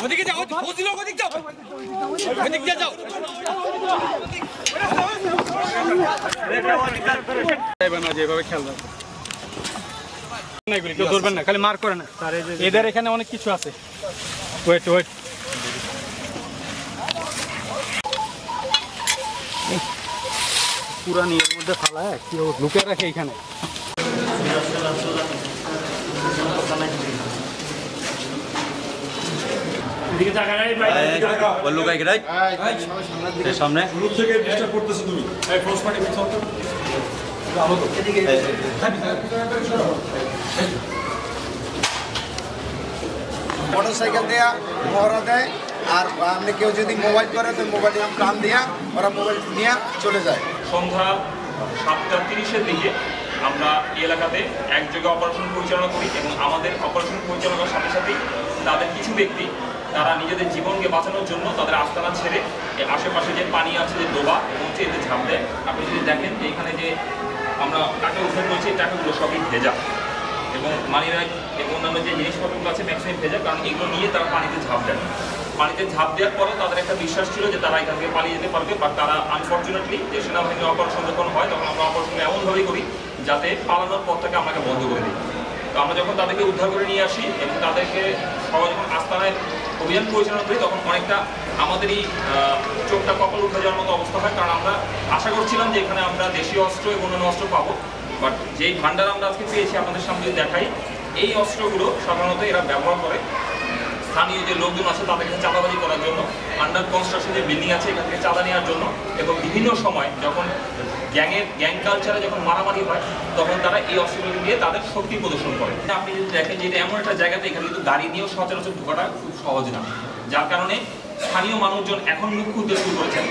ওদিকে যাও, ওদিকে যাও, ওদিকে যাও, ওদিকে যাও। যেভাবে খেয়াল রাখো, কেউ ধরবেন না, খালি মার করে না। এদের এখানে অনেক কিছু আছে। ওয়েট ওয়েট, পুরা নিয়ের মধ্যে ফালায় কেউ লুকে রাখে এখানে। সামনে মোটরসাইকেল দেয়া মহড়া দেয়, আর আপনি কেউ যদি মোবাইল করে তো মোবাইলে প্রাণ দেয়া ওরা মোবাইল নিয়ে চলে যায়। সন্ধ্যা 7:30-এর দিকে আমরা এই এলাকাতে একযোগে অপারেশন পরিচালনা করি এবং আমাদের অপারেশন পরিচালনার সাথে সাথেই তাদের কিছু ব্যক্তি তারা নিজেদের জীবনকে বাঁচানোর জন্য তাদের আস্তানা ছেড়ে আশেপাশে যে পানি আছে, যে ডোবা এবং এতে ঝাঁপ দেয়। আপনি যদি দেখেন যে এখানে যে আমরা টাকা উদ্ধার করছি, এই টাকাগুলো সবই ভেজা এবং মানিব্যাগ এবং অন্যান্য যে জিনিসপত্রগুলো আছে ম্যাক্সিমাম ভেজা, কারণ এগুলো নিয়ে তারা পানিতে ঝাঁপ দেয়। পানিতে ঝাঁপ দেওয়ার পরও তাদের একটা বিশ্বাস ছিল যে তারা এখান থেকে পালিয়ে যেতে পারবে, বা তারা আনফর্চুনেটলি যে সেনাবাহিনী অপারেশন যখন হয় তখন আমরা অপারেশন এমনভাবেই করি যাতে পালানোর পথটাকে আমাকে বন্ধ করে দিই। তো আমরা যখন তাদেরকে উদ্ধার করে নিয়ে আসি এবং তাদেরকে সবাই যখন আস্তানায় অভিযান পরিচালনা করি তখন অনেকটা আমাদেরই চোখটা কপাল উঠে যাওয়ার মতো অবস্থা হয়, কারণ আমরা আশা করছিলাম যে এখানে আমরা দেশীয় অস্ত্র এবং অন্যান্য অস্ত্র পাবো। বাট যেই ভান্ডার আমরা আজকে পেয়েছি আপনাদের সামনে দেখাই, এই অস্ত্রগুলো সাধারণত এরা ব্যবহার করে স্থানীয় যে লোকজন আছে তাদের কাছে চাঁদাবাজি করার জন্য, আন্ডার কনস্ট্রাকশন যে বিল্ডিং আছে এখান থেকে চাঁদা নেওয়ার জন্য, এবং বিভিন্ন সময় যখন গ্যাং কালচারে যখন মারামারি হয় তখন তারা এই অস্ত্রগুলো দিয়ে তাদের শক্তি প্রদর্শন করে। আপনি যদি দেখেন যে এটা এমন একটা জায়গাতে এখানে কিন্তু গাড়ি নিয়েও সচরাচর ঢোকাটা খুব সহজ না, যার কারণে স্থানীয় মানুষজন এখন মুখ খুলতে শুরু করেছেন,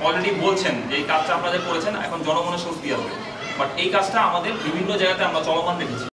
অলরেডি বলছেন যে এই কাজটা আপনারা করেছেন এখন জনমনে স্বস্তি আসবে। বাট এই কাজটা আমাদের বিভিন্ন জায়গাতে আমরা চলমান দেখেছি।